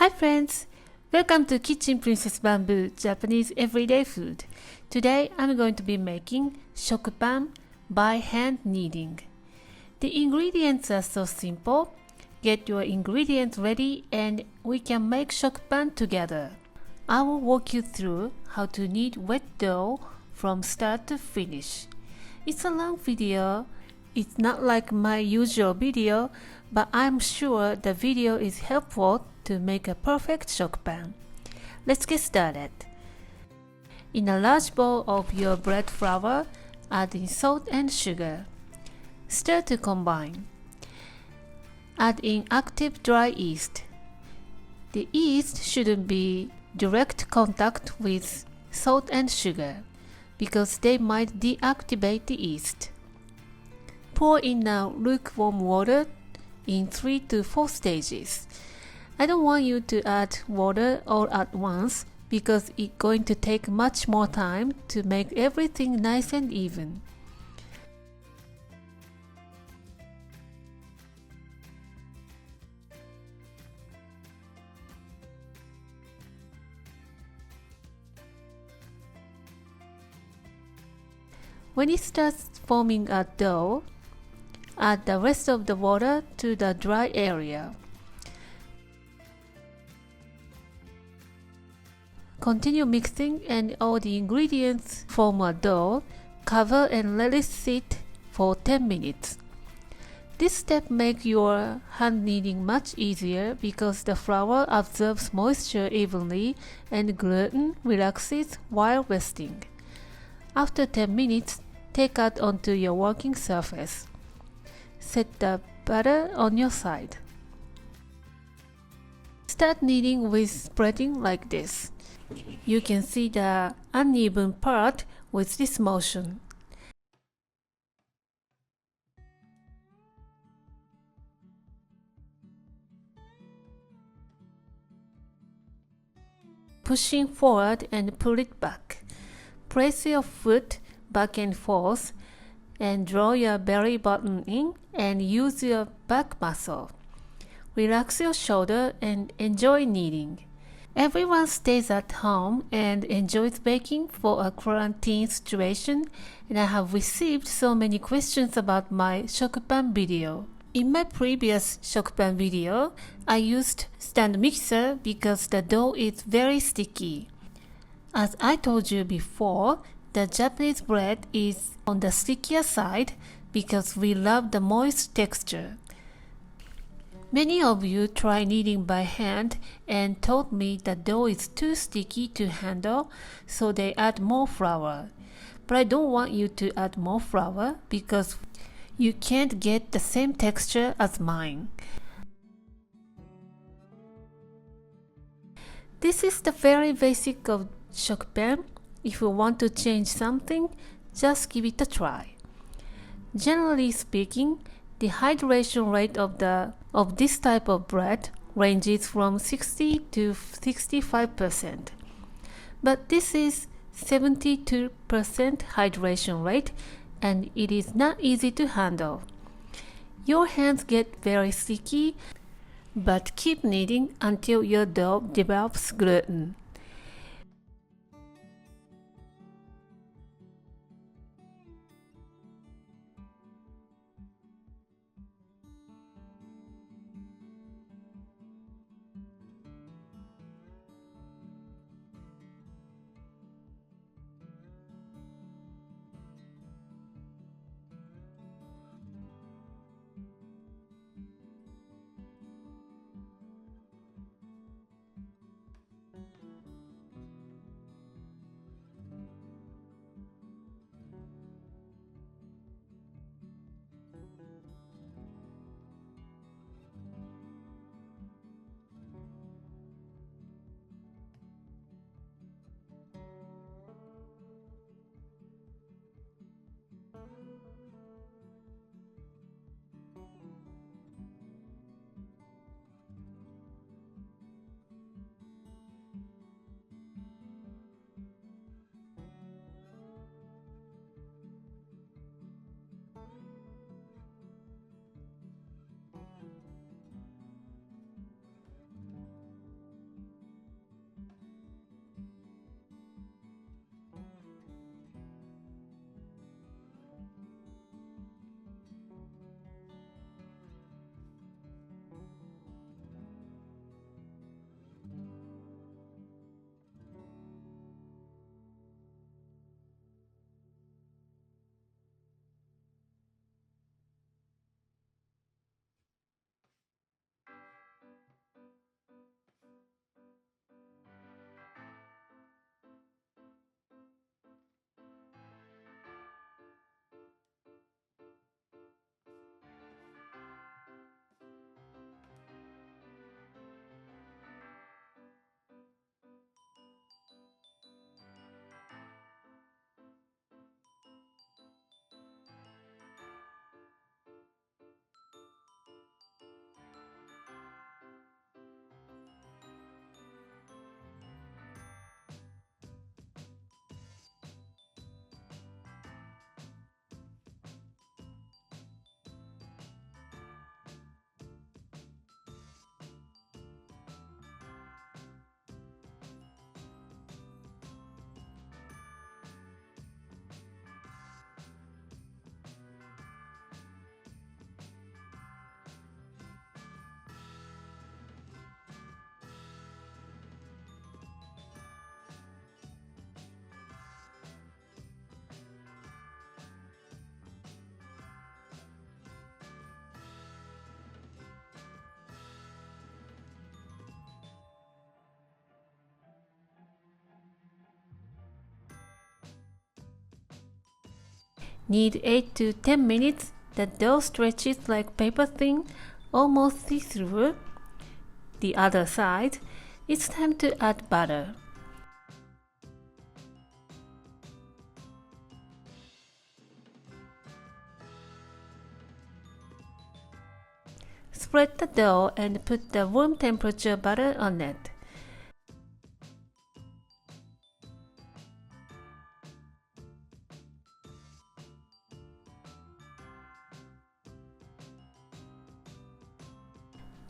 Hi friends! Welcome to Kitchen Princess Bamboo Japanese Everyday Food. Today I'm going to be making Shokupan by hand kneading. The ingredients are so simple. Get your ingredients ready and we can make Shokupan together. I will walk you through how to knead wet dough from start to finish. It's a long video. It's not like my usual video, but I'm sure the video is helpful to make a perfect shokupan. Let's get started. In a large bowl of your bread flour, add in salt and sugar. Stir to combine. Add in active dry yeast. The yeast shouldn't be direct contact with salt and sugar because they might deactivate the yeast. Pour in now lukewarm water in 3 to 4 stages. I don't want you to add water all at once because it's going to take much more time to make everything nice and even. When it starts forming a dough, add the rest of the water to the dry area. Continue mixing and all the ingredients form a dough. Cover and let it sit for 10 minutes. This step makes your hand kneading much easier because the flour absorbs moisture evenly and gluten relaxes while resting. After 10 minutes, take out onto your working surface. Set the batter on your side. Start kneading with spreading like this. You can see the uneven part with this motion. Pushing forward and pull it back. Press your foot back and forth and draw your belly button in and use your back muscle. Relax your shoulder and enjoy kneading. Everyone stays at home and enjoys baking for a quarantine situation, and I have received so many questions about my shokupan video. In my previous shokupan video, I used stand mixer because the dough is very sticky. As I told you before, the Japanese bread is on the stickier side because we love the moist texture. Many of you try kneading by hand and told me the dough is too sticky to handle, so they add more flour. But I don't want you to add more flour because you can't get the same texture as mine. This is the very basic of shokupan. If you want to change something, just give it a try. Generally speaking, the hydration rate of this type of bread ranges from 60 to 65%. But this is 72% hydration rate and it is not easy to handle. Your hands get very sticky, but keep kneading until your dough develops gluten. Knead 8 to 10 minutes. The dough stretches like paper thin, almost see-through. The other side. It's time to add butter. Spread the dough and put the room temperature butter on it.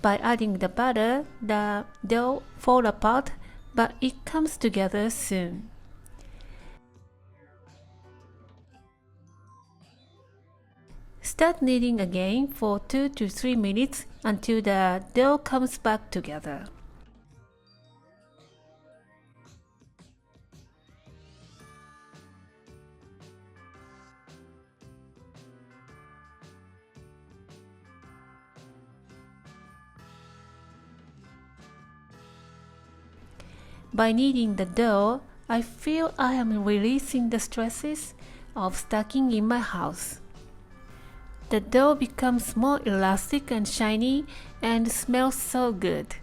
By adding the butter, the dough falls apart, but it comes together soon. Start kneading again for 2 to 3 minutes until the dough comes back together. By kneading the dough, I feel I am releasing the stresses of stacking in my house. The dough becomes more elastic and shiny and smells so good.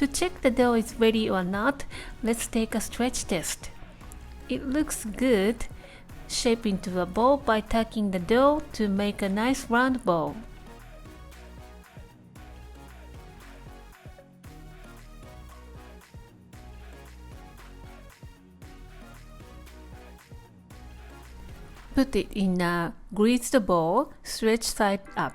To check the dough is ready or not, let's take a stretch test. It looks good. Shape into a ball by tucking the dough to make a nice round ball. Put it in a greased bowl, stretch side up.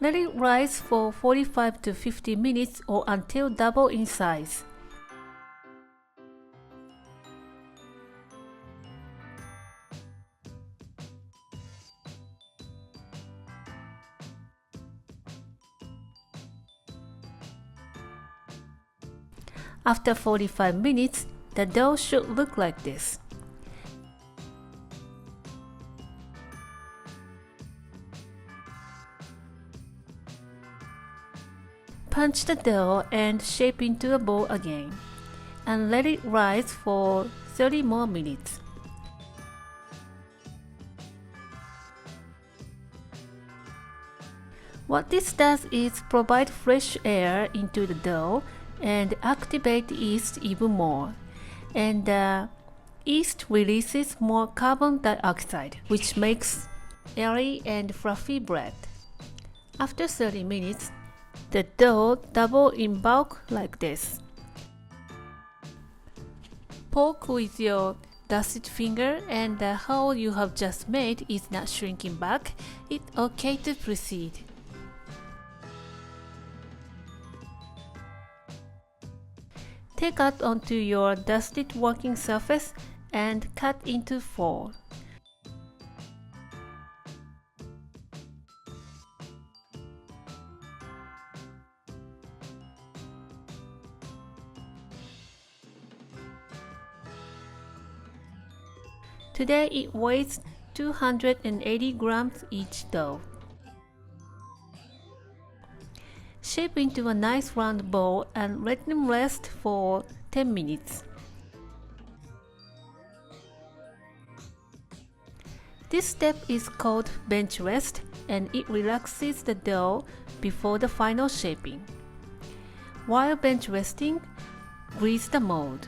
Let it rise for 45 to 50 minutes or until double in size. After 45 minutes, the dough should look like this. Punch the dough and shape into a ball again, and let it rise for 30 more minutes. What this does is provide fresh air into the dough and activate the yeast even more, and the yeast releases more carbon dioxide, which makes airy and fluffy bread. After 30 minutes, the dough doubles in bulk like this. Poke with your dusted finger and the hole you have just made is not shrinking back. It's okay to proceed. Take out onto your dusted working surface and cut into 4. Today it weighs 280 grams each dough. Shape into a nice round ball and let them rest for 10 minutes. This step is called bench rest and it relaxes the dough before the final shaping. While bench resting, grease the mold.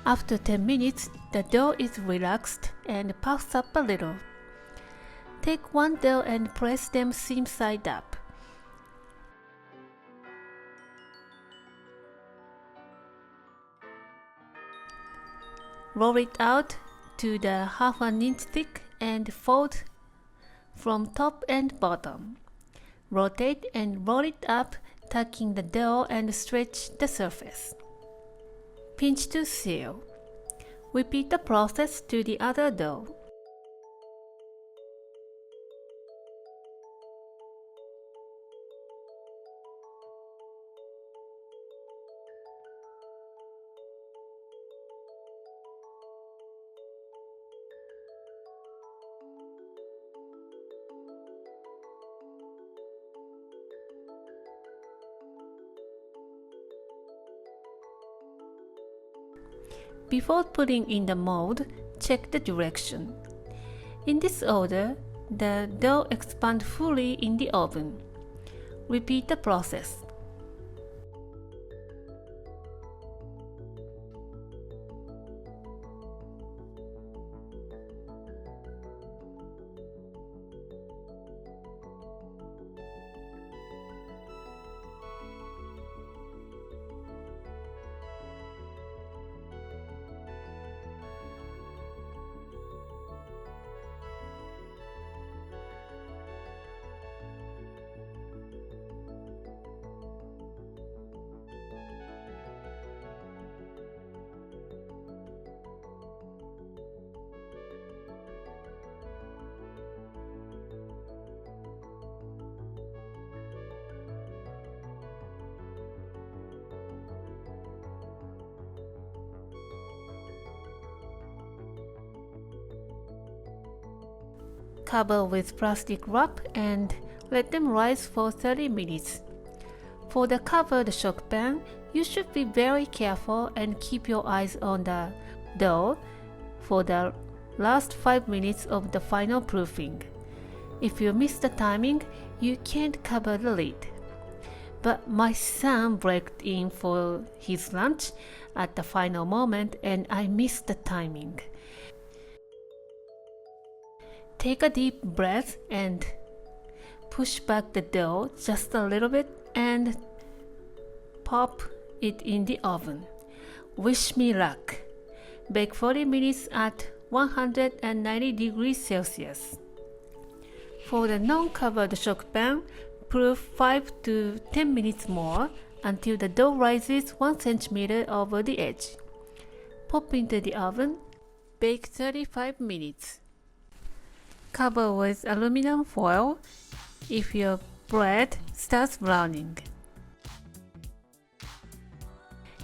After 10 minutes, the dough is relaxed and puffs up a little. Take one dough and press them seam side up. Roll it out to the half an inch thick and fold from top and bottom. Rotate and roll it up, tucking the dough and stretch the surface. Pinch to seal. Repeat the process to the other dough. Before putting in the mold, check the direction. In this order, the dough expands fully in the oven. Repeat the process. Cover with plastic wrap and let them rise for 30 minutes. For the covered shokupan, you should be very careful and keep your eyes on the dough for the last 5 minutes of the final proofing. If you miss the timing, you can't cover the lid. But my son braked in for his lunch at the final moment and I missed the timing. Take a deep breath and push back the dough just a little bit and pop it in the oven. Wish me luck. Bake 40 minutes at 190 degrees Celsius. For the non-covered shokupan, proof 5 to 10 minutes more until the dough rises 1 centimeter over the edge. Pop into the oven. Bake 35 minutes. Cover with aluminum foil if your bread starts browning.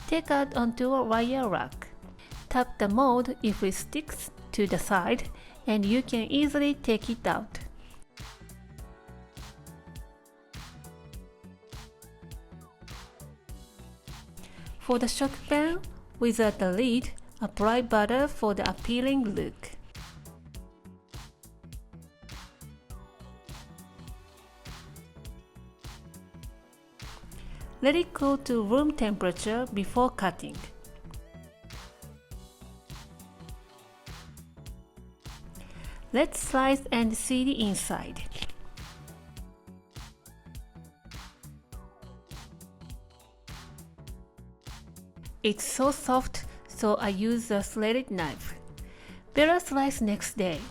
Take out onto a wire rack. Tap the mold if it sticks to the side and you can easily take it out. For the shokupan, without the lid, apply butter for the appealing look. Let it cool to room temperature before cutting. Let's slice and see the inside. It's so soft, so I use a slotted knife. Better slice next day.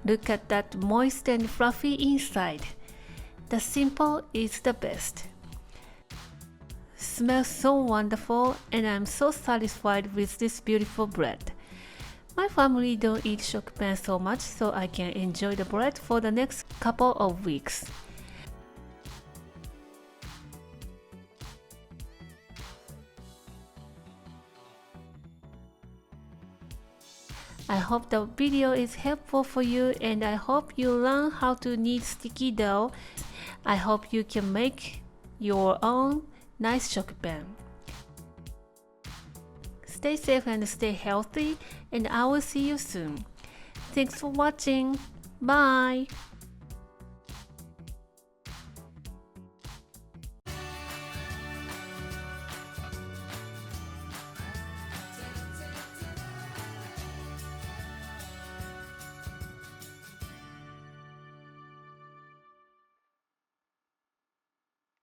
Look at that moist and fluffy inside. The simple is the best. Smells so wonderful and I'm so satisfied with this beautiful bread. My family don't eat shokupan so much, so I can enjoy the bread for the next couple of weeks. I hope the video is helpful for you and I hope you learn how to knead sticky dough. I hope you can make your own nice shokupan. Stay safe and stay healthy and I will see you soon. Thanks for watching. Bye!